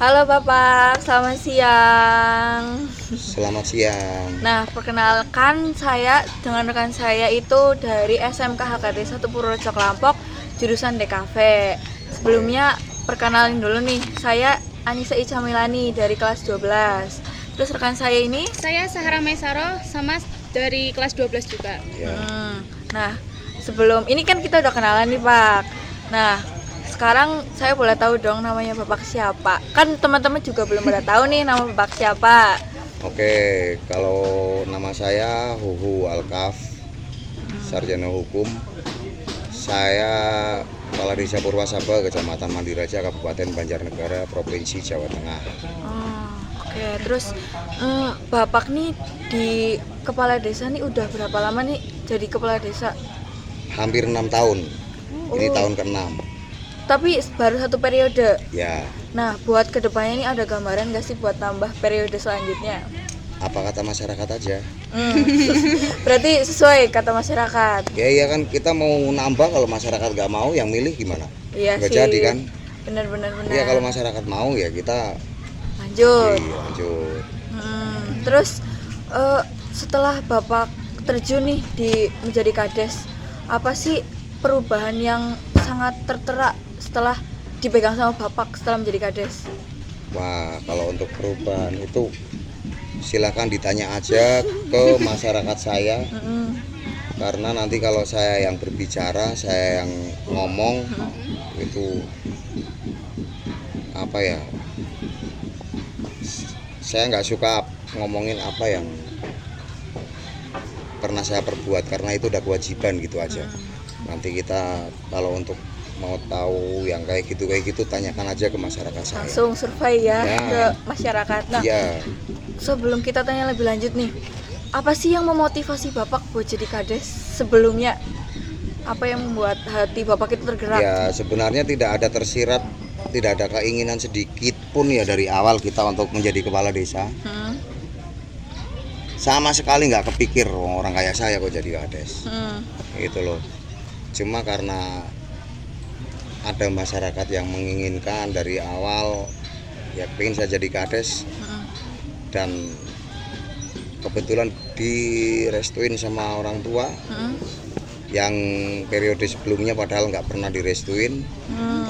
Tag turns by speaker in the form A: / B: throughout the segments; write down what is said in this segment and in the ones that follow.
A: Halo Bapak, selamat siang.
B: Selamat siang.
A: Nah, perkenalkan saya dengan rekan saya itu dari SMK HKT 1 Purworejo Klampok, jurusan DKV. Sebelumnya perkenalin dulu nih, saya Anissa Icamilani dari kelas 12. Terus rekan saya ini
C: Saya Sahara Maisaro sama dari kelas 12 juga.
B: Ya.
A: Nah, sebelum ini kan kita udah kenalan nih Pak. Nah, sekarang saya boleh tahu dong namanya Bapak siapa? Kan teman-teman juga belum pada tahu nih nama Bapak siapa.
B: Oke, kalau nama saya Huhu Alkaf, Sarjana Hukum. Saya Kepala Desa Purwasaba, Kecamatan Mandiraja, Kabupaten Banjarnegara, Provinsi Jawa Tengah.
A: Oh, oke. Terus Bapak nih di kepala desa nih udah berapa lama nih jadi kepala desa?
B: Hampir 6 tahun. Ini
A: Oh.
B: tahun ke-6.
A: Tapi baru satu periode.
B: Ya,
A: Nah, buat kedepannya nih ada gambaran gak sih buat tambah periode selanjutnya?
B: apa kata masyarakat aja?
A: Berarti sesuai kata masyarakat.
B: Ya iya kan, kita mau nambah, kalau masyarakat nggak mau yang milih gimana?
A: Iya
B: Nggak
A: sih.
B: jadi kan?
A: Benar-benar.
B: Ya kalau masyarakat mau ya kita
A: Lanjut.
B: lanjut.
A: Terus setelah Bapak terjun nih di menjadi kades, apa sih perubahan yang sangat tertera setelah dipegang sama Bapak setelah menjadi kades?
B: Wah, kalau untuk perubahan itu silakan ditanya aja ke masyarakat saya, karena nanti kalau saya yang berbicara, saya yang ngomong itu apa ya, saya nggak suka ngomongin apa yang pernah saya perbuat, karena itu udah kewajiban gitu aja. Nanti kita kalau untuk mau tahu yang kayak gitu tanyakan aja ke masyarakat saya.
A: Langsung survei ya,
B: Ya.
A: ke masyarakat. Nah,
B: Ya,
A: sebelum kita tanya lebih lanjut nih, apa sih yang memotivasi Bapak buat jadi kades sebelumnya? Apa yang membuat hati Bapak itu tergerak?
B: ya sebenarnya tidak ada tersirat, tidak ada keinginan sedikit pun ya dari awal kita untuk menjadi kepala desa.
A: Hmm,
B: Sama sekali nggak kepikir orang kayak saya kok jadi kades.
A: hmm,
B: Gitu loh. Cuma karena ada masyarakat yang menginginkan dari awal, ya pengen saya jadi kades, dan kebetulan direstuin sama orang tua yang periode sebelumnya padahal nggak pernah direstuin,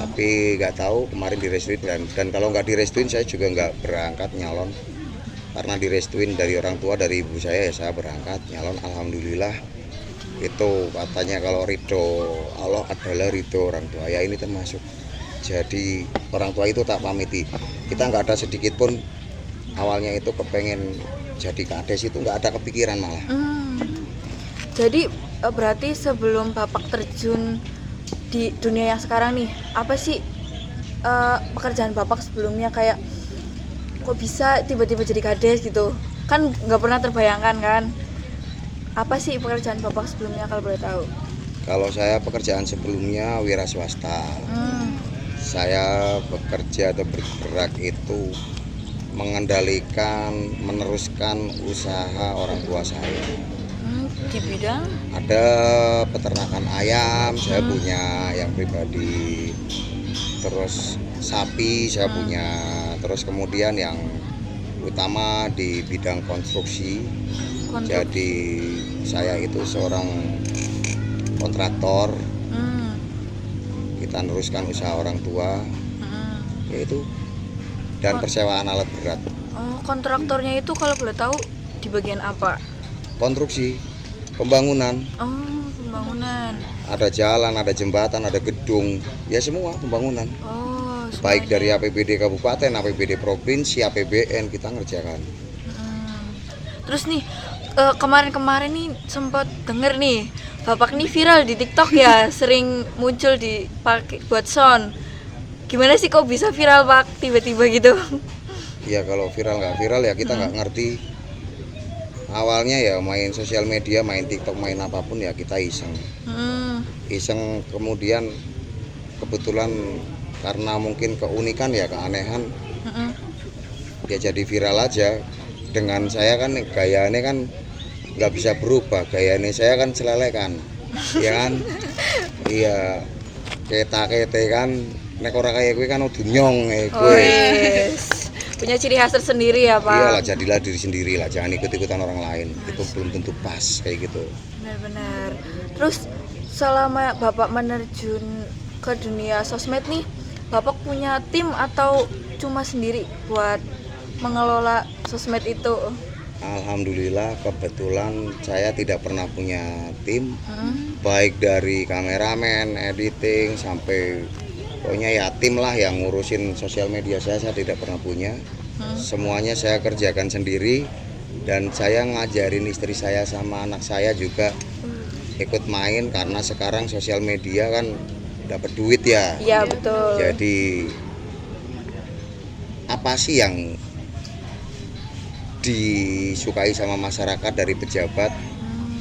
B: tapi nggak tahu kemarin direstuin, dan kalau nggak direstuin saya juga nggak berangkat nyalon, karena direstuin dari orang tua, dari ibu saya, ya saya berangkat nyalon. Alhamdulillah, itu katanya kalau ridho Allah adalah ridho orang tua, ya ini termasuk. Jadi orang tua itu tak pamiti, kita nggak ada sedikit pun awalnya itu kepengen jadi kades, itu nggak ada kepikiran malah.
A: Jadi berarti sebelum Bapak terjun di dunia yang sekarang nih, apa sih pekerjaan Bapak sebelumnya, kayak kok bisa tiba-tiba jadi kades gitu? Kan nggak pernah terbayangkan kan? Apa sih pekerjaan Bapak sebelumnya kalau boleh tahu?
B: Kalau saya pekerjaan sebelumnya wira swasta. Saya bekerja atau bergerak itu mengendalikan, meneruskan usaha orang tua saya.
A: Di bidang?
B: Ada peternakan ayam, saya punya yang pribadi. Terus sapi saya punya. Terus kemudian yang utama di bidang konstruksi. Jadi saya itu seorang kontraktor. Kita neruskan usaha orang tua, yaitu, dan persewaan alat berat.
A: Oh, kontraktornya itu kalau boleh tahu di bagian apa?
B: Konstruksi, pembangunan,
A: Oh, pembangunan.
B: ada jalan, ada jembatan, ada gedung, ya semua pembangunan.
A: Oh,
B: Baik
A: semuanya.
B: dari APBD kabupaten, APBD provinsi, APBN kita ngerjakan.
A: Terus nih kemarin-kemarin nih sempat denger nih Bapak nih viral di TikTok ya, sering muncul di pakai buat sound. Gimana sih kok bisa viral Pak tiba-tiba gitu?
B: Ya kalau viral nggak viral ya kita nggak ngerti. Awalnya ya main sosial media, main TikTok, main apapun ya kita iseng. Iseng, kemudian kebetulan karena mungkin keunikan ya, keanehan, ya jadi viral aja. Dengan saya kan gayanya kan nggak bisa berubah, gayanya saya kan selelekan, ya kan, iya, kete kan, nek ora kaya kowe kan udah nyong
A: Oh,
B: kowe.
A: yes. Punya ciri khas tersendiri ya,
B: Iyalah,
A: Pak.
B: jadilah diri sendiri lah, jangan ikut-ikutan orang lain. Itu belum tentu pas kayak gitu.
A: Benar-benar. Terus selama Bapak menerjun ke dunia sosmed nih, Bapak punya tim atau cuma sendiri buat mengelola sosmed itu?
B: Alhamdulillah kebetulan saya tidak pernah punya tim,
A: Hmm.
B: baik dari kameramen, editing sampai pokoknya ya tim lah yang ngurusin sosial media saya tidak pernah punya. Semuanya saya kerjakan sendiri dan saya ngajarin istri saya sama anak saya juga ikut main karena sekarang sosial media kan dapat duit ya.
A: Iya, betul.
B: Jadi apa sih yang disukai sama masyarakat dari pejabat?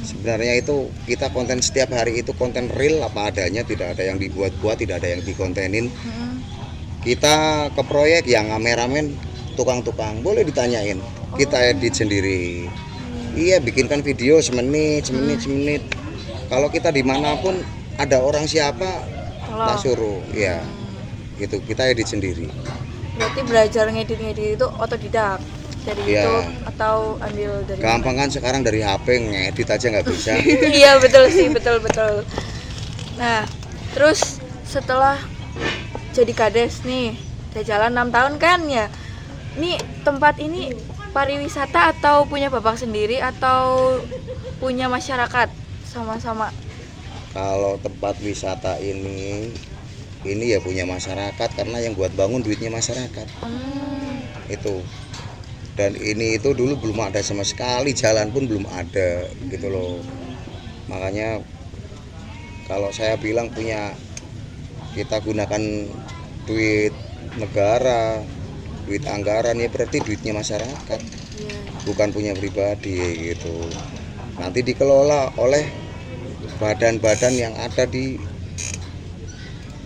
B: Sebenarnya itu kita konten setiap hari itu konten real apa adanya, tidak ada yang dibuat-buat, tidak ada yang dikontenin. Kita ke proyek yang kameramen tukang-tukang boleh ditanyain, kita edit sendiri. Iya, bikinkan video semenit. Kalau kita dimanapun ada orang siapa kita suruh, ya gitu, kita edit sendiri.
A: Berarti belajar ngedit itu otodidak dari
B: Iya.
A: YouTube atau ambil dari
B: Gampang kan sekarang dari HP ngedit aja nggak bisa.
A: Iya, betul sih, betul. Nah, terus setelah jadi kades nih, udah jalan 6 tahun kan ya. Nih tempat ini pariwisata atau punya Bapak sendiri atau punya masyarakat sama-sama?
B: Kalau tempat wisata ini ya punya masyarakat karena yang buat bangun duitnya masyarakat itu. Dan ini itu dulu belum ada sama sekali, jalan pun belum ada gitu loh. Makanya kalau saya bilang kita gunakan duit negara, duit anggaran ya berarti duitnya masyarakat, bukan punya pribadi gitu. Nanti dikelola oleh badan-badan yang ada di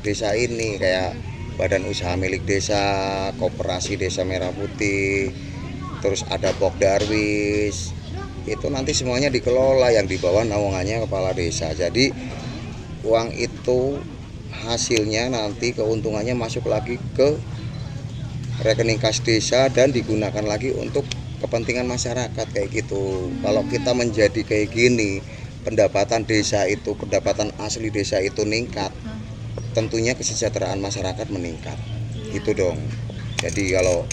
B: desa ini kayak badan usaha milik desa, koperasi desa Merah Putih, terus ada Pokdarwis. Itu nanti semuanya dikelola, yang di bawah naungannya kepala desa. Jadi uang itu hasilnya nanti keuntungannya masuk lagi ke rekening kas desa dan digunakan lagi untuk kepentingan masyarakat kayak gitu. Kalau kita menjadi kayak gini, pendapatan desa itu, pendapatan asli desa itu meningkat, tentunya kesejahteraan masyarakat meningkat. Gitu dong. Jadi kalau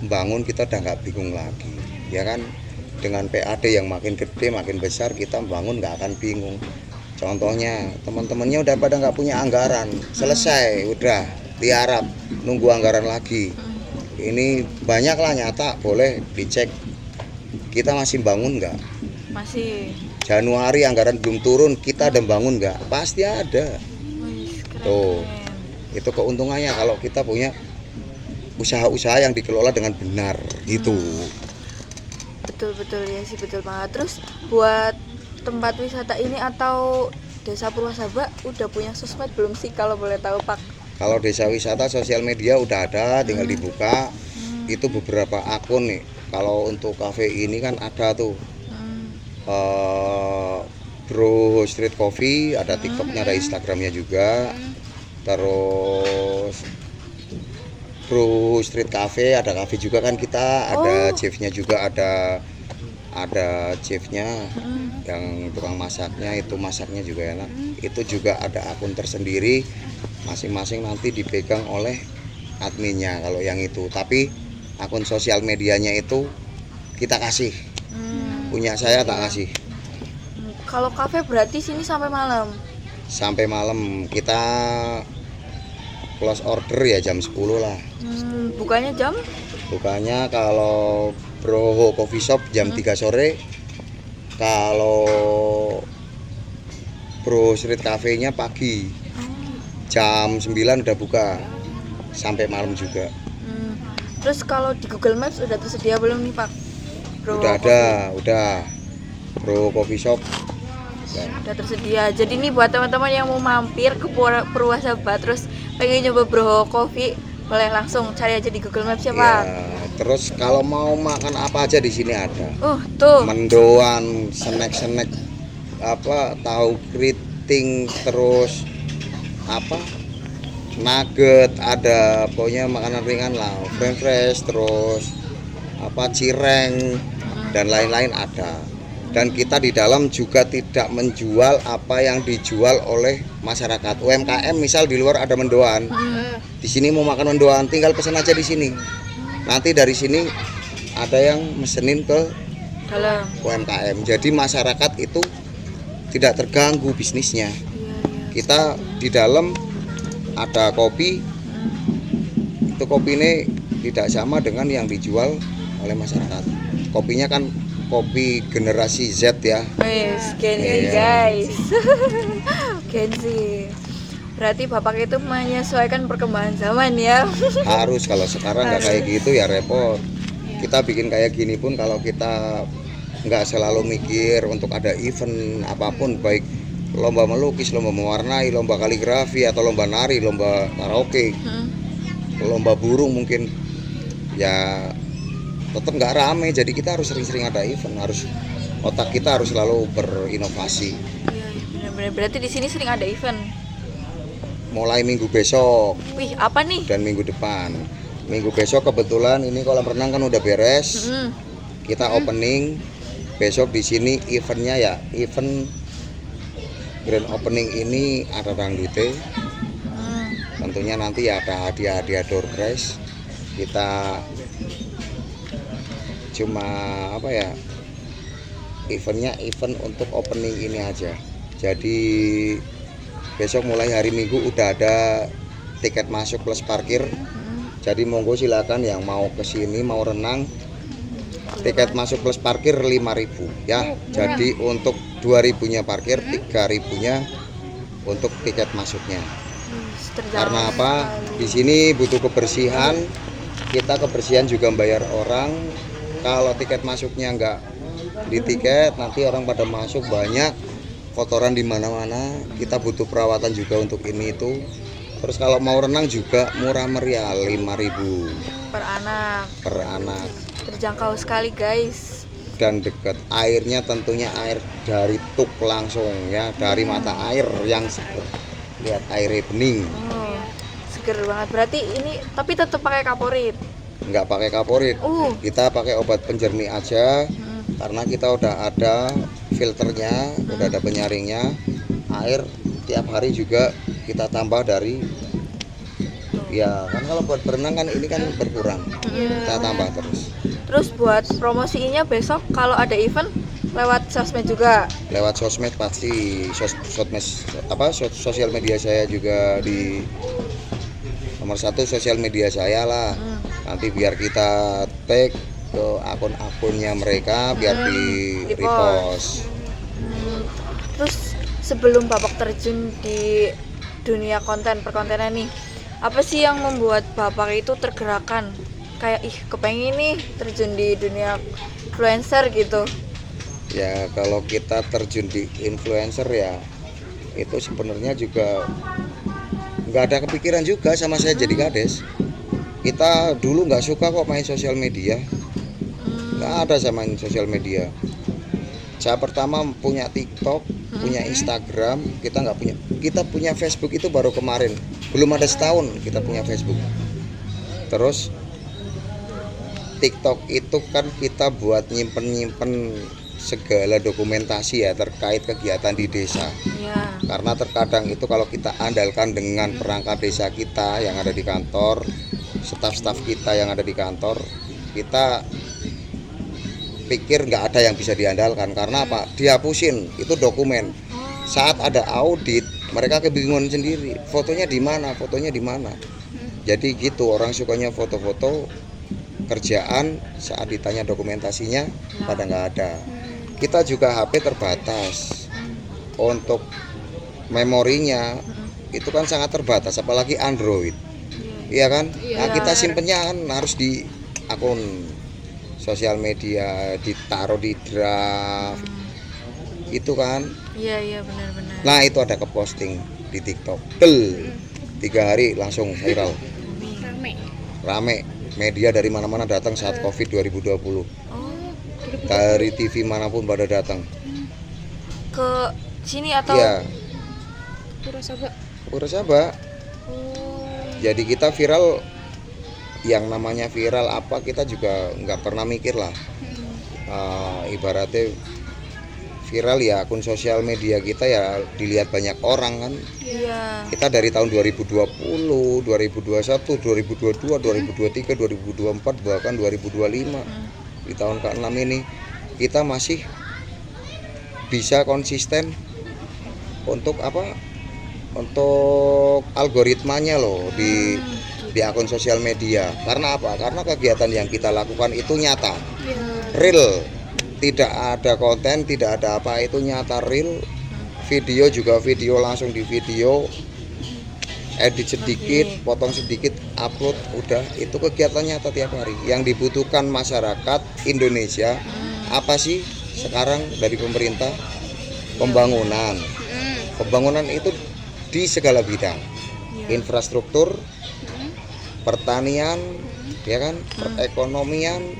B: bangun kita udah nggak bingung lagi, ya kan? Dengan PAD yang makin gede makin besar, kita bangun nggak akan bingung. Contohnya teman-temannya udah pada nggak punya anggaran, selesai udah tiarap nunggu anggaran lagi. Ini banyak lah nyata, boleh dicek kita masih bangun nggak.
A: Masih.
B: Januari anggaran belum turun, kita ada bangun nggak? Pasti ada.
A: Wih, keren.
B: Tuh, itu keuntungannya kalau kita punya usaha-usaha yang dikelola dengan benar gitu.
A: Betul ya sih, betul banget. Terus buat tempat wisata ini atau Desa Purwasaba udah punya sosmed belum sih kalau boleh tahu, Pak?
B: Kalau desa wisata sosial media udah ada, tinggal dibuka. Itu beberapa akun nih. Kalau untuk cafe ini kan ada tuh Bro Street Coffee, ada TikToknya, ada Instagramnya juga. Terus Bro Street Cafe, ada cafe juga kan kita, ada chefnya juga, ada chefnya yang tukang masaknya, itu masaknya juga enak. Itu juga ada akun tersendiri, masing-masing nanti dipegang oleh adminnya kalau yang itu. Tapi akun sosial medianya itu kita kasih, punya saya tak kasih.
A: Kalau kafe berarti sini sampai malam?
B: Sampai malam, kita close order ya jam 10 lah.
A: Bukannya jam?
B: Bukannya kalau Bro Coffee Shop jam 3 sore. Kalau Bro Street Cafe-nya pagi. Jam 9 udah buka. Sampai malam juga.
A: Terus kalau di Google Maps udah tersedia belum nih, Pak? Bro
B: Udah
A: Coffee?
B: ada, udah. Bro Coffee Shop.
A: Udah tersedia. Jadi nih buat teman-teman yang mau mampir ke Purwasaba terus pengen nyoba Bro Coffee, boleh langsung cari aja di Google Maps ya, Pak.
B: Ya, terus kalau mau makan apa aja di sini ada.
A: Tuh.
B: Mendoan, snack-snack tahu keriting, terus apa nugget, ada pokoknya makanan ringan lah, french fries, terus apa cireng dan lain-lain ada. Dan kita di dalam juga tidak menjual apa yang dijual oleh masyarakat. UMKM misal di luar ada mendoan, di sini mau makan mendoan tinggal pesan aja di sini. Nanti dari sini ada yang mesenin ke
A: dalam.
B: UMKM. Jadi masyarakat itu tidak terganggu bisnisnya. Kita di dalam ada kopi, itu kopi ini tidak sama dengan yang dijual oleh masyarakat. Kopinya kan kopi generasi Z ya.
A: Wes, Gen Z
B: Iya.
A: guys. Gen Z. Berarti Bapak itu menyesuaikan perkembangan zaman ya.
B: Harus, kalau sekarang nggak kayak gitu ya repot. Kita bikin kayak gini pun kalau kita nggak selalu mikir untuk ada event apapun, baik lomba melukis, lomba mewarnai, lomba kaligrafi, atau lomba nari, lomba karaoke, lomba burung mungkin, ya tetap nggak rame. Jadi kita harus sering-sering ada event, harus otak kita harus selalu berinovasi.
A: Iya, benar-benar. Berarti di sini sering ada event.
B: Mulai minggu besok
A: Wih, apa nih?
B: dan minggu depan. Minggu besok kebetulan ini kolam renang kan udah beres, kita opening. Besok di sini eventnya ya event grand opening ini ada dangdute. Tentunya nanti ada hadiah-hadiah door prize. Kita cuma apa ya, eventnya event untuk opening ini aja. Jadi besok mulai hari Minggu udah ada tiket masuk plus parkir. Jadi monggo silakan yang mau kesini mau renang, tiket masuk plus parkir 5.000 ya. Jadi untuk 2.000-nya parkir, 3.000-nya untuk tiket masuknya. Karena apa? Di sini butuh kebersihan. Kita kebersihan juga bayar orang. Kalau tiket masuknya nggak di tiket, nanti orang pada masuk banyak kotoran di mana-mana. Kita butuh perawatan juga untuk ini itu. Terus kalau mau renang juga murah meriah, 5.000
A: Per anak.
B: per anak.
A: Terjangkau sekali guys.
B: Dan dekat, airnya tentunya air dari tuk langsung ya, dari mata air yang seger. Lihat airnya bening,
A: Oh, seger banget. Berarti ini tapi tetap pakai kaporit.
B: nggak pakai kaporit. Kita pakai obat penjernih aja, karena kita udah ada filternya, udah ada penyaringnya. Air tiap hari juga kita tambah dari, ya kan kalau buat berenang kan ini kan berkurang, kita tambah terus.
A: Terus buat promosinya besok kalau ada event lewat sosmed juga.
B: Lewat sosmed pasti, sosial media saya juga di nomor 1 sosial media saya lah. Nanti biar kita tag ke akun-akunnya mereka biar di repost.
A: Terus sebelum Bapak terjun di dunia konten perkontenan nih, apa sih yang membuat Bapak itu tergerakkan? Kayak kepengen nih terjun di dunia influencer gitu.
B: Ya kalau kita terjun di influencer ya itu sebenarnya juga nggak ada kepikiran juga sama saya jadi kades. Kita dulu nggak suka kok main sosial media, nggak ada sama main sosial media. Saya pertama punya TikTok, punya Instagram, kita nggak punya. Kita punya Facebook itu baru kemarin, belum ada setahun kita punya Facebook. Terus TikTok itu kan kita buat nyimpen segala dokumentasi ya terkait kegiatan di desa.
A: Ya.
B: Karena terkadang itu kalau kita andalkan dengan perangkat desa kita yang ada di kantor, staf-staf kita yang ada di kantor, kita pikir nggak ada yang bisa diandalkan. Karena apa? Dihapusin itu dokumen. Saat ada audit, mereka kebingungan sendiri. Fotonya di mana? Fotonya di mana? Jadi gitu, orang sukanya foto-foto kerjaan, saat ditanya dokumentasinya pada nggak ada. Kita juga HP terbatas, untuk memorinya itu kan sangat terbatas, apalagi Android, iya kan? Nah kita simpennya kan harus di akun sosial media, ditaruh di draft, itu kan.
A: Iya benar-benar.
B: Nah itu ada ke posting di TikTok, 3 hari langsung viral, rame. Media dari mana-mana datang saat Covid 2020. Dari TV manapun pada datang.
A: Ke sini atau?
B: Iya. Wirasaba.
C: Oh.
B: Jadi kita viral, yang namanya viral apa kita juga nggak pernah mikir lah. Ibaratnya viral ya akun sosial media kita ya dilihat banyak orang kan.
A: Iya.
B: Kita dari tahun 2020, 2021, 2022, 2023, 2024 bahkan 2025. Di tahun ke-6 ini kita masih bisa konsisten untuk apa? Untuk algoritmanya loh di akun sosial media. Karena apa? Karena kegiatan yang kita lakukan itu nyata, real. Tidak ada konten, tidak ada apa, itu nyata real. Video juga video langsung di video, edit sedikit, potong sedikit, upload, udah. Itu kegiatan nyata tiap hari. Yang dibutuhkan masyarakat Indonesia apa sih sekarang dari pemerintah? Pembangunan. Pembangunan itu di segala bidang. Infrastruktur, pertanian, ya kan, perekonomian,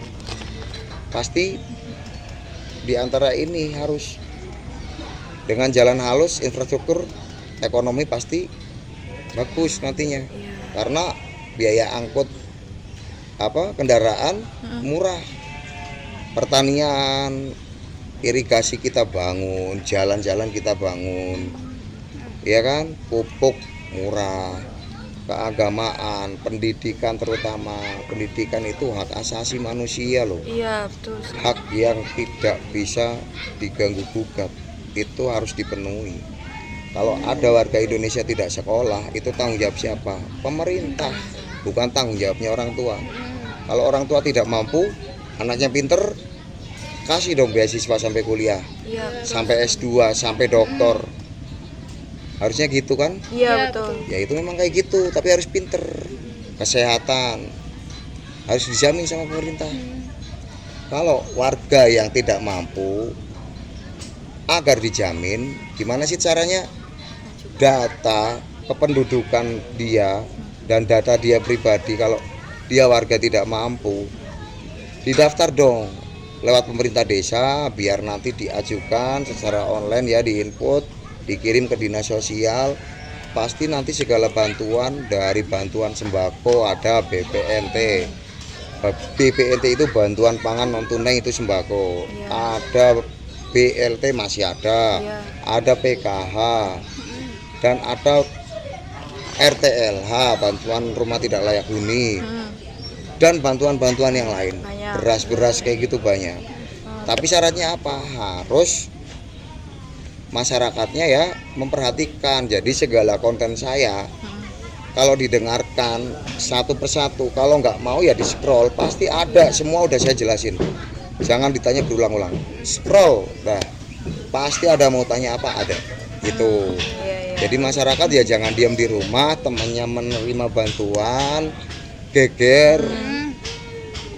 B: pasti di antara ini harus dengan jalan halus, infrastruktur, ekonomi pasti bagus nantinya. Karena biaya angkut kendaraan murah. Pertanian, irigasi kita bangun, jalan-jalan kita bangun. Ya kan? Pupuk murah. Keagamaan, pendidikan terutama. Pendidikan itu hak asasi manusia loh.
A: Iya, betul.
B: Hak yang tidak bisa diganggu gugat itu harus dipenuhi. Kalau ada warga Indonesia tidak sekolah, itu tanggung jawab siapa? Pemerintah, bukan tanggung jawabnya orang tua. Kalau orang tua tidak mampu, anaknya pinter, kasih dong beasiswa sampai kuliah,
A: Iya,
B: sampai S2, sampai doktor. Harusnya gitu kan?
A: iya, betul.
B: Ya itu memang kayak gitu, tapi harus pinter. Kesehatan harus dijamin sama pemerintah. Kalau warga yang tidak mampu, agar dijamin, gimana sih caranya? Data kependudukan dia dan data dia pribadi, kalau dia warga tidak mampu, didaftar dong lewat pemerintah desa, biar nanti diajukan secara online ya, diinput, dikirim ke dinas sosial. Pasti nanti segala bantuan, dari bantuan sembako ada BPNT. BPNT itu bantuan pangan non tunai, itu sembako. Ada BLT masih ada. Ada PKH. Dan ada RTLH, bantuan rumah tidak layak huni. Dan bantuan-bantuan yang lain. Beras-beras kayak gitu banyak. Tapi syaratnya apa? Harus masyarakatnya ya memperhatikan. Jadi segala konten saya kalau didengarkan satu persatu, kalau nggak mau ya di scroll, pasti ada, semua udah saya jelasin. Jangan ditanya berulang-ulang, scroll, nah pasti ada, mau tanya apa ada gitu. Jadi masyarakat ya jangan diam di rumah, temannya menerima bantuan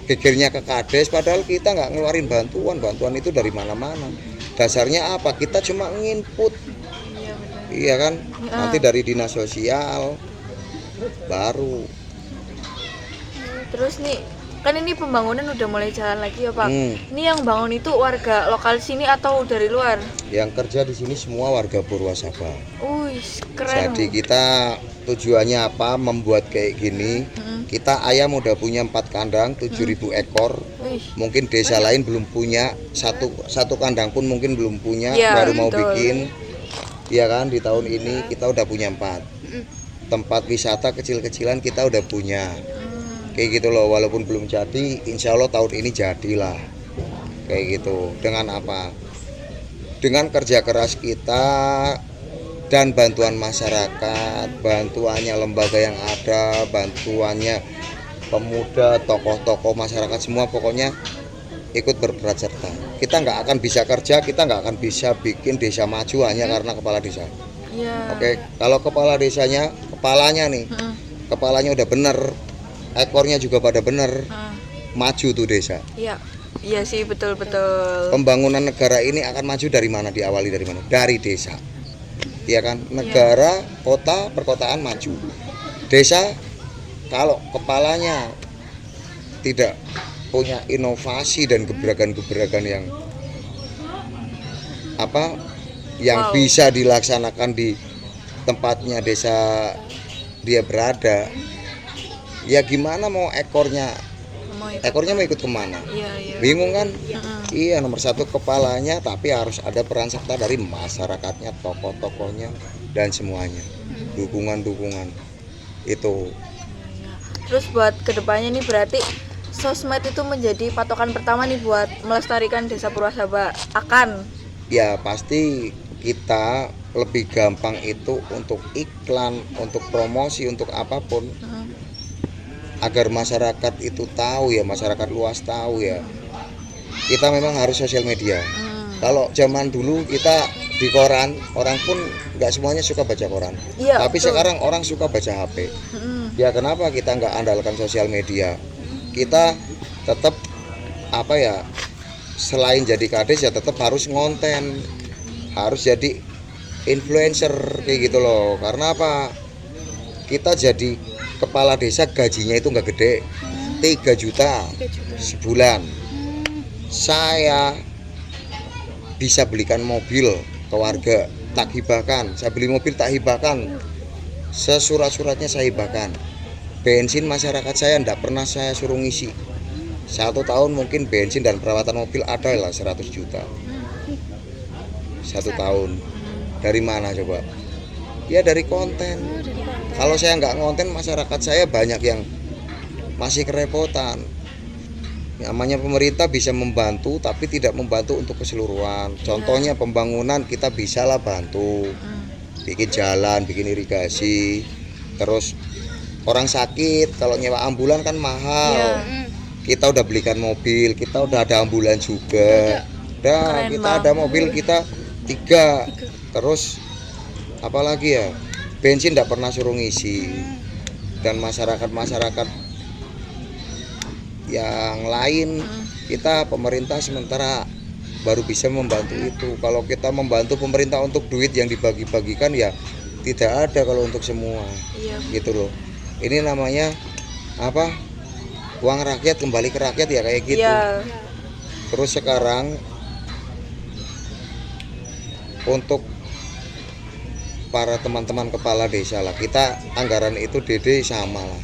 B: gegernya ke kades, padahal kita nggak ngeluarin bantuan itu dari mana-mana. Dasarnya apa? Kita cuma nginput, iya kan? Nanti dari dinas sosial baru.
A: Terus nih, kan ini pembangunan udah mulai jalan lagi ya Pak. Ini yang bangun itu warga lokal sini atau dari luar?
B: Yang kerja di sini semua warga Purwasaba.
A: Keren.
B: Jadi kita tujuannya apa? Membuat kayak gini. Kita ayam udah punya 4 kandang, 7.000 ekor. Mungkin desa lain belum punya, satu kandang pun mungkin belum punya, baru mau bikin. Iya kan, di tahun ini kita udah punya 4. Tempat wisata kecil-kecilan kita udah punya. Kayak gitu loh, walaupun belum jadi, insya Allah tahun ini jadilah. Kayak gitu. Dengan apa? Dengan kerja keras kita dan bantuan masyarakat, bantuannya lembaga yang ada, bantuannya pemuda, tokoh-tokoh masyarakat, semua pokoknya ikut berperan serta. Kita nggak akan bisa kerja, kita nggak akan bisa bikin desa maju hanya karena kepala desa. Oke, kalau kepala desanya, kepalanya udah bener, ekornya juga pada bener, maju tuh desa.
A: Iya sih, betul-betul.
B: Pembangunan negara ini akan maju dari mana? Diawali dari mana? Dari desa. Iya kan, negara, kota, perkotaan maju. Desa kalau kepalanya tidak punya inovasi dan gebrakan-gebrakan yang bisa dilaksanakan di tempatnya desa dia berada, ya gimana mau ekornya mau ikut kemana?
A: Iya, iya.
B: Bingung kan?
A: Mm-mm.
B: Iya, nomor satu kepalanya, tapi harus ada peran serta dari masyarakatnya, tokoh-tokohnya, dan semuanya. Dukungan-dukungan itu.
A: Iya. Terus buat kedepannya nih berarti sosmed itu menjadi patokan pertama nih buat melestarikan Desa Purwasaba akan.
B: Ya pasti kita lebih gampang itu untuk iklan, untuk promosi, untuk apapun, agar masyarakat itu tahu ya, masyarakat luas tahu ya. Kita memang harus sosial media. Kalau zaman dulu kita di koran, orang pun nggak semuanya suka baca koran.
A: Iya,
B: Tapi
A: betul.
B: sekarang orang suka baca HP. Ya kenapa kita nggak andalkan sosial media? Kita tetap apa ya? Selain jadi kades ya tetap harus ngonten, harus jadi influencer kayak gitu loh. Karena apa? Kita jadi kepala desa gajinya itu nggak gede, 3 juta sebulan. Saya bisa belikan mobil ke warga, tak hibahkan. Saya beli mobil tak hibahkan, sesurat-suratnya saya hibahkan. Bensin masyarakat saya tidak pernah saya suruh ngisi. 1 tahun mungkin bensin dan perawatan mobil ada lah 100 juta 1 tahun. Dari mana coba? Ya dari konten. Kalau saya nggak ngonten, masyarakat saya banyak yang masih kerepotan. Namanya pemerintah bisa membantu tapi tidak membantu untuk keseluruhan. Contohnya pembangunan kita bisa lah bantu, bikin jalan, bikin irigasi. Terus orang sakit kalau nyewa ambulan kan mahal.
A: Iya.
B: Kita udah belikan mobil, kita udah ada ambulan juga.
A: Keren
B: Kita
A: banget.
B: ada mobil kita 3. Terus apalagi ya, bensin tidak pernah suruh ngisi. Dan masyarakat yang lain, kita pemerintah sementara baru bisa membantu itu. Kalau kita membantu pemerintah untuk duit yang dibagi-bagikan ya tidak ada kalau untuk semua.
A: Iya.
B: Gitu loh. Ini namanya apa? Uang rakyat kembali ke rakyat ya kayak gitu.
A: Iya.
B: Terus sekarang untuk para teman-teman kepala desa lah, kita anggaran itu DD sama lah.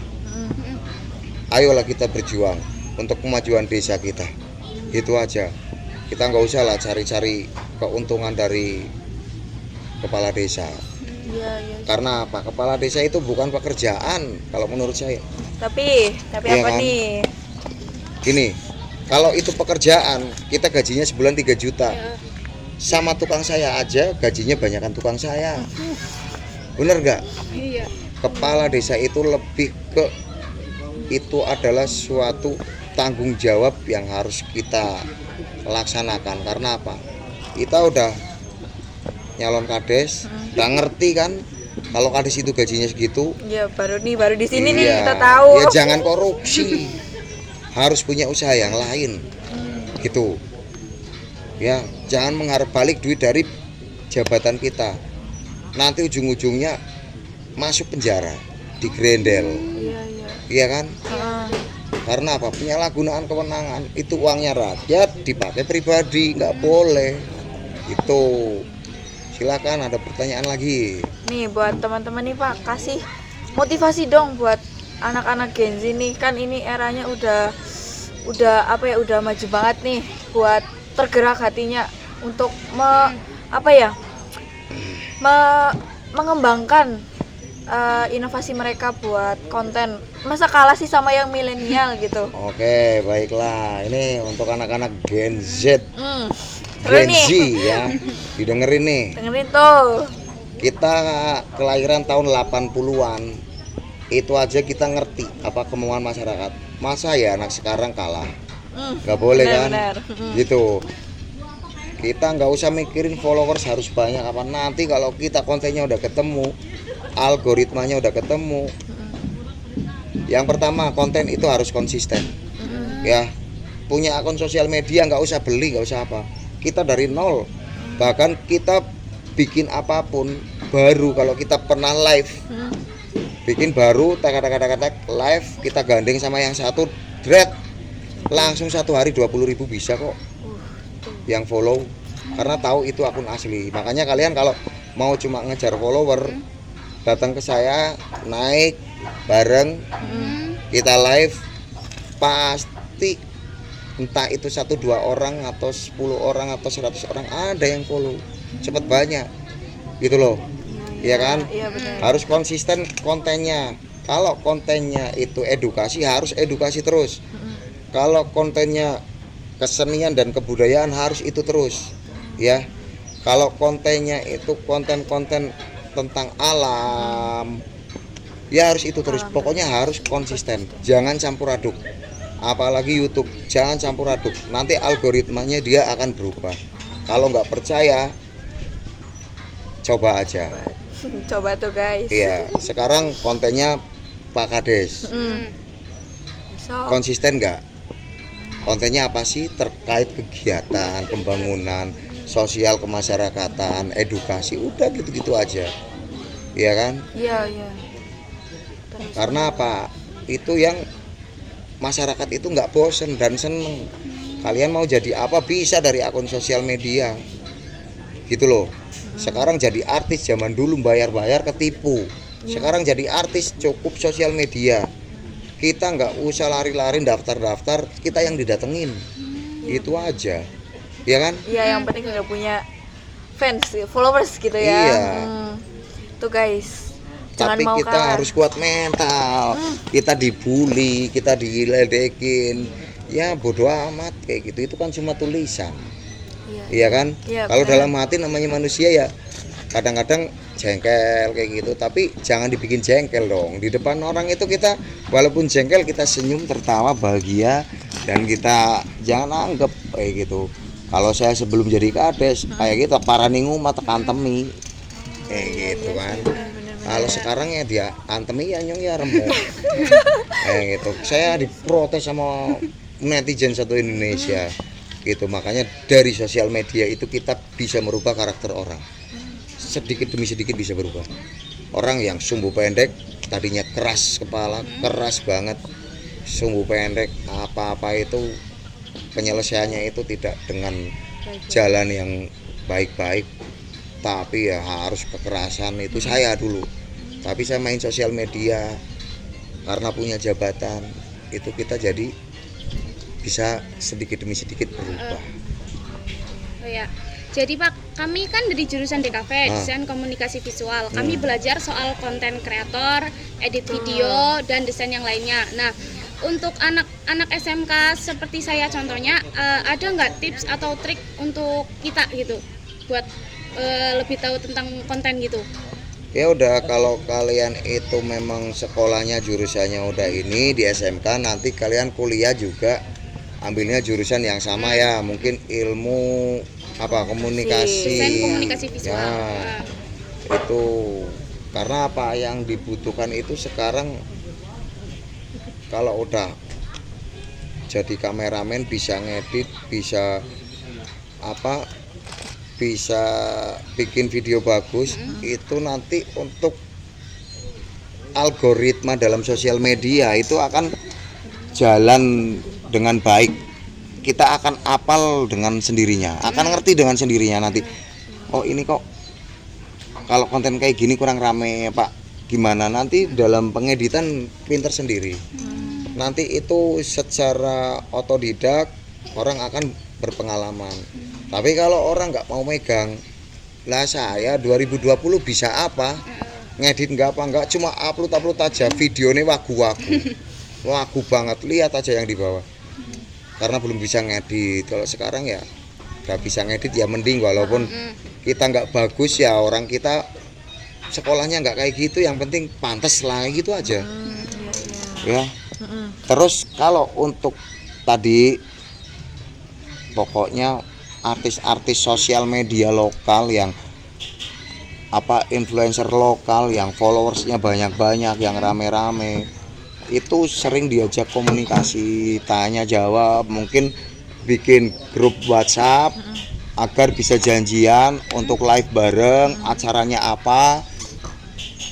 B: Ayolah kita berjuang untuk kemajuan desa kita. Itu aja. Kita nggak usah lah cari-cari keuntungan dari kepala desa.
A: Iya, iya.
B: Karena apa? Kepala desa itu bukan pekerjaan kalau menurut saya.
A: Tapi
B: Iya
A: apa
B: kan?
A: nih?
B: Gini, kalau itu pekerjaan, kita gajinya sebulan 3 juta. Sama tukang saya aja gajinya banyakan tukang saya. Bener nggak?
C: Iya.
B: Kepala desa itu lebih ke, itu adalah suatu tanggung jawab yang harus kita laksanakan. Karena apa? Kita udah nyalon kades, udah ngerti kan kalau kades itu gajinya segitu.
A: Ya baru di sini nih
B: Iya,
A: kita tahu.
B: ya jangan korupsi, harus punya usaha yang lain gitu ya. Jangan mengharap balik duit dari jabatan kita, nanti ujung-ujungnya masuk penjara, digrendel.
A: Iya, iya.
B: Iya kan?
A: Ah,
B: Karena apa? Penyalahgunaan kewenangan, itu uangnya rakyat dipakai pribadi, nggak boleh. Itu. Silakan, ada pertanyaan lagi.
A: nih buat teman-teman nih Pak, kasih motivasi dong buat anak-anak Gen Z nih, kan ini eranya udah apa ya, udah maju banget nih, buat tergerak hatinya untuk mengembangkan inovasi mereka buat konten. Masa kalah sih sama yang milenial gitu.
B: Oke, baiklah. Ini untuk anak-anak Gen Z.
A: Seru
B: Gen
A: nih.
B: Z ya. Didengerin nih.
A: Dengerin tuh.
B: Kita kelahiran tahun 80-an. Itu aja kita ngerti apa kemauan masyarakat. Masa ya anak sekarang kalah? Nggak boleh kan?
A: Benar.
B: Gitu. Kita nggak usah mikirin followers harus banyak apa. Nanti kalau kita kontennya udah ketemu, algoritmanya udah ketemu. Yang pertama, konten itu harus konsisten. Ya, punya akun sosial media nggak usah beli, nggak usah apa. Kita dari nol. Bahkan kita bikin apapun baru, kalau kita pernah live, bikin baru, tak live, kita gandeng sama yang satu, dread, langsung 1 hari 20.000 bisa kok yang follow, karena tahu itu akun asli. Makanya kalian kalau mau cuma ngejar follower, datang ke saya, naik bareng, kita live, pasti entah itu 1-2 orang atau 10 orang atau 100 orang ada yang follow, cepet banyak gitu loh. Iya kan?
A: Iya benar.
B: Harus konsisten kontennya. Kalau kontennya itu edukasi, harus edukasi terus. Kalau kontennya kesenian dan kebudayaan, harus itu terus ya. Kalau kontennya itu konten-konten tentang alam, ya harus itu terus. Pokoknya harus konsisten, jangan campur aduk. Apalagi YouTube, jangan campur aduk, nanti algoritmanya dia akan berubah. Kalau nggak percaya, coba aja.
A: Coba tuh guys.
B: Iya, sekarang kontennya Pak Kades,
A: So,
B: konsisten nggak? Kontennya apa sih terkait kegiatan pembangunan sosial kemasyarakatan, edukasi, udah gitu-gitu aja, iya kan?
A: iya.
B: Karena apa? Itu yang masyarakat itu nggak bosen dan seneng. Kalian mau jadi apa bisa dari akun sosial media, gitu loh. Sekarang jadi artis, zaman dulu bayar-bayar ketipu. Sekarang jadi artis cukup sosial media. Kita nggak usah lari-lari daftar-daftar, kita yang didatengin. Itu aja, ya kan?
A: Iya, yang penting udah punya fans, followers gitu ya.
B: Iya.
A: Tuh guys, jangan
B: Tapi
A: mau
B: kita
A: kalah.
B: harus kuat mental. Kita dibully, kita diledekin, ya bodoh amat kayak gitu. Itu kan cuma tulisan, iya kan?
A: Iya,
B: Kalau
A: benar.
B: dalam hati namanya manusia ya kadang-kadang jengkel kayak gitu. Tapi jangan dibikin jengkel dong. Di depan orang itu kita walaupun jengkel, kita senyum, tertawa, bahagia, dan kita jangan anggap kayak gitu. Kalau saya sebelum jadi kades kayak gitu, paraningu mata kantemi kayak gitu kan. Kalau sekarang ya dia antemi ya nyong ya remuk kayak gitu. Saya diprotes sama netizen satu Indonesia gitu. Makanya dari sosial media itu kita bisa merubah karakter orang, sedikit demi sedikit bisa berubah. Orang yang sumbu pendek tadinya keras kepala, keras banget, sumbu pendek, apa-apa itu penyelesaiannya itu tidak dengan jalan yang baik-baik, tapi ya harus kekerasan. Itu saya dulu, tapi saya main sosial media karena punya jabatan, itu kita jadi bisa sedikit demi sedikit berubah.
C: Oh ya. Jadi Pak, kami kan dari jurusan DKV, desain komunikasi visual. Kami belajar soal konten kreator, edit video, dan desain yang lainnya. Nah, untuk anak-anak SMK seperti saya contohnya, ada nggak tips atau trik untuk kita gitu, buat lebih tahu tentang konten gitu?
B: Ya udah, kalau kalian itu memang sekolahnya jurusannya udah ini di SMK, nanti kalian kuliah juga ambilnya jurusan yang sama ya, mungkin ilmu apa komunikasi,
C: Desain komunikasi visual.
B: ya, itu karena apa yang dibutuhkan itu sekarang. Kalau udah jadi kameramen, bisa ngedit, bisa apa, bisa bikin video bagus, itu nanti untuk algoritma dalam sosial media itu akan jalan dengan baik. Kita akan apal dengan sendirinya, akan ngerti dengan sendirinya nanti. Oh ini kok kalau konten kayak gini kurang rame Pak, gimana? Nanti dalam pengeditan pinter sendiri. Nanti itu secara otodidak orang akan berpengalaman. Tapi kalau orang nggak mau megang, lah saya 2020 bisa apa? Ngedit nggak apa, nggak cuma upload aja videonya wagu banget, lihat aja yang di bawah. Karena belum bisa ngedit. Kalau sekarang ya udah bisa ngedit ya mending, walaupun kita nggak bagus ya, orang kita sekolahnya nggak kayak gitu, yang penting pantas lah gitu aja. Ya. Terus kalau untuk tadi pokoknya artis-artis sosial media lokal yang apa, influencer lokal yang followersnya banyak-banyak, yang rame-rame, itu sering diajak komunikasi, tanya jawab, mungkin bikin grup WhatsApp agar bisa janjian untuk live bareng, acaranya apa,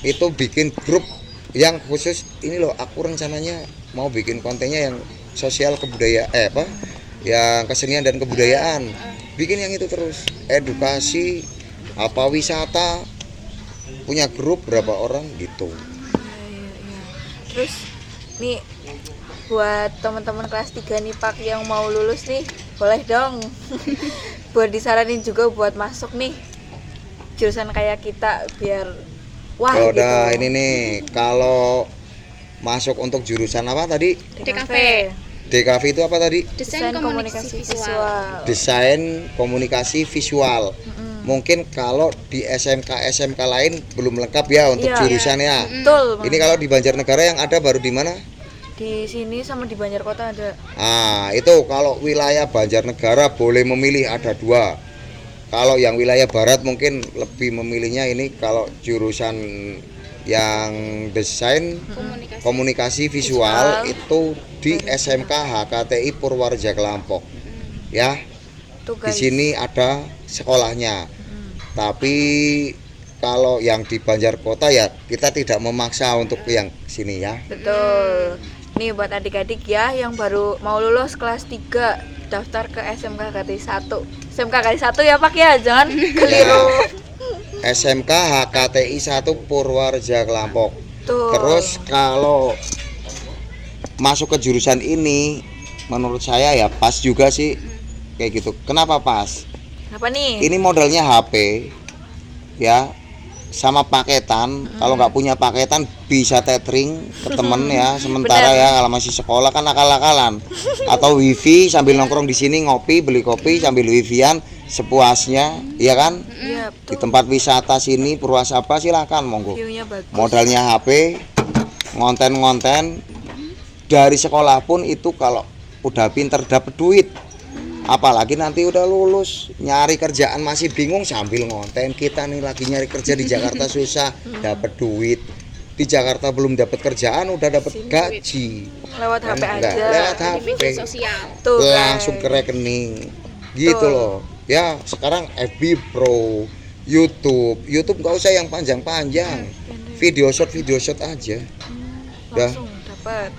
B: itu bikin grup yang khusus. Ini loh, aku rencananya mau bikin kontennya yang sosial kebudayaan, yang kesenian dan kebudayaan, bikin yang itu terus, edukasi, apa wisata, punya grup berapa orang gitu.
A: Iya. Terus nih buat teman-teman kelas 3 nih Pak yang mau lulus nih, boleh dong buat disaranin juga buat masuk nih jurusan kayak kita biar wah
B: Kalau
A: gitu.
B: udah ini nih, kalau masuk untuk jurusan apa tadi?
C: DKV.
B: DKV itu apa tadi?
C: Desain komunikasi visual.
B: Desain komunikasi visual. Mungkin kalau di SMK lain belum lengkap ya untuk
A: Iya.
B: jurusannya.
A: Betul.
B: Ini kalau di Banjarnegara yang ada baru di mana?
A: Di sini sama di Banjarkota ada.
B: Ah, itu kalau wilayah Banjarnegara boleh memilih ada 2. Kalau yang wilayah barat mungkin lebih memilihnya ini kalau jurusan yang desain komunikasi visual itu di SMK HKTI Purwareja Kelampok. Ya,
A: Tuh
B: di
A: guys.
B: sini ada sekolahnya. Tapi kalau yang di Banjarkota ya kita tidak memaksa untuk yang sini ya.
A: Betul. Nih buat adik-adik ya yang baru mau lulus kelas 3 daftar ke SMK HKTI 1. SMK HKTI 1 ya Pak ya, jangan keliru.
B: SMK HKTI 1 Purwareja Kelampok.
A: Tuh.
B: Terus kalau masuk ke jurusan ini menurut saya ya pas juga sih kayak gitu. Kenapa pas?
A: Apa nih?
B: Ini modalnya HP ya sama paketan. Kalau nggak punya paketan bisa tethering ke temen ya sementara
A: Bener.
B: ya. Kalau masih sekolah kan akal-akalan. Atau wifi sambil nongkrong di sini ngopi, beli kopi sambil wifian sepuasnya, ya kan?
A: Iya,
B: Di
A: betul.
B: tempat wisata sini Purwasapa silahkan monggo.
A: View-nya bagus.
B: Modalnya HP, ngonten-ngonten dari sekolah pun itu kalau udah pinter dapat duit. Apalagi nanti udah lulus nyari kerjaan masih bingung sambil ngonten. Kita nih lagi nyari kerja di Jakarta susah dapat duit. Di Jakarta belum dapat kerjaan udah dapat gaji.
A: Lewat HP
B: Enggak,
A: aja.
B: lewat
C: Di
B: HP
C: media sosial.
A: Tuh,
B: langsung ke
A: guys.
B: rekening gitu
A: Betul.
B: loh ya. Sekarang FB Pro, YouTube nggak usah yang panjang-panjang, video shot aja dah.
A: Langsung dapat.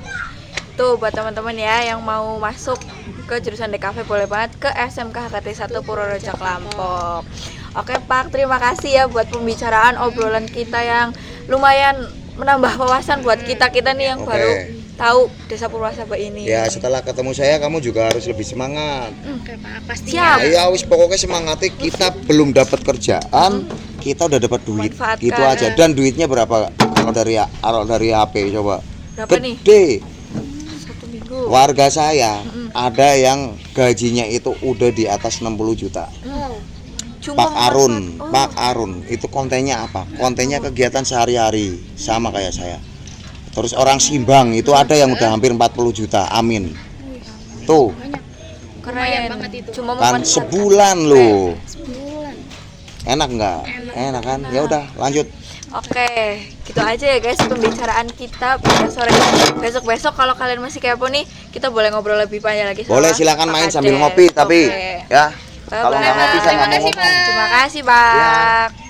A: Tuh buat teman-teman ya yang mau masuk ke jurusan DKV boleh banget ke SMK HKTI 1 Purwareja Kelampok. Oke Pak, terima kasih ya buat pembicaraan obrolan kita yang lumayan menambah wawasan buat kita-kita nih yang
B: Oke.
A: baru tahu Desa Purwasaba ini.
B: Ya setelah ketemu saya kamu juga harus lebih semangat.
C: Oke Pak, pastinya.
A: Siap.
B: Ya wis pokoknya semangatnya, kita belum dapat kerjaan kita udah dapat duit
A: Manfaatkan.
B: gitu aja. Dan duitnya berapa kalau dari HP coba?
A: Berapa nih?
B: Gede.
A: 1 minggu.
B: Warga saya ada yang gajinya itu udah di atas 60 juta.
C: Wow.
A: Cuma
B: Pak Arun,
A: memasak- oh,
B: Pak Arun itu kontennya apa? Kontennya kegiatan sehari-hari sama kayak saya. Terus orang Simbang itu ada yang udah hampir 40 juta. Amin. Tuh,
C: Banyak.
A: keren
C: Lumayan banget itu.
A: Cuma
B: kan
A: memanfaatkan.
B: sebulan loh.
C: Sebulan.
B: Enak nggak? Enak kan? Ya udah, lanjut.
A: Oke, gitu aja ya guys pembicaraan kita pada sore ini. Besok-besok kalau kalian masih kepo nih, kita boleh ngobrol lebih panjang lagi sama
B: Boleh silakan
A: Pak
B: main
A: Ades.
B: sambil ngopi tapi
A: Oke.
B: ya. Kalau nggak ngopi saya nggak mau
C: Terima kasih,
B: ngomong.
C: Pak.
A: Terima kasih, Bang.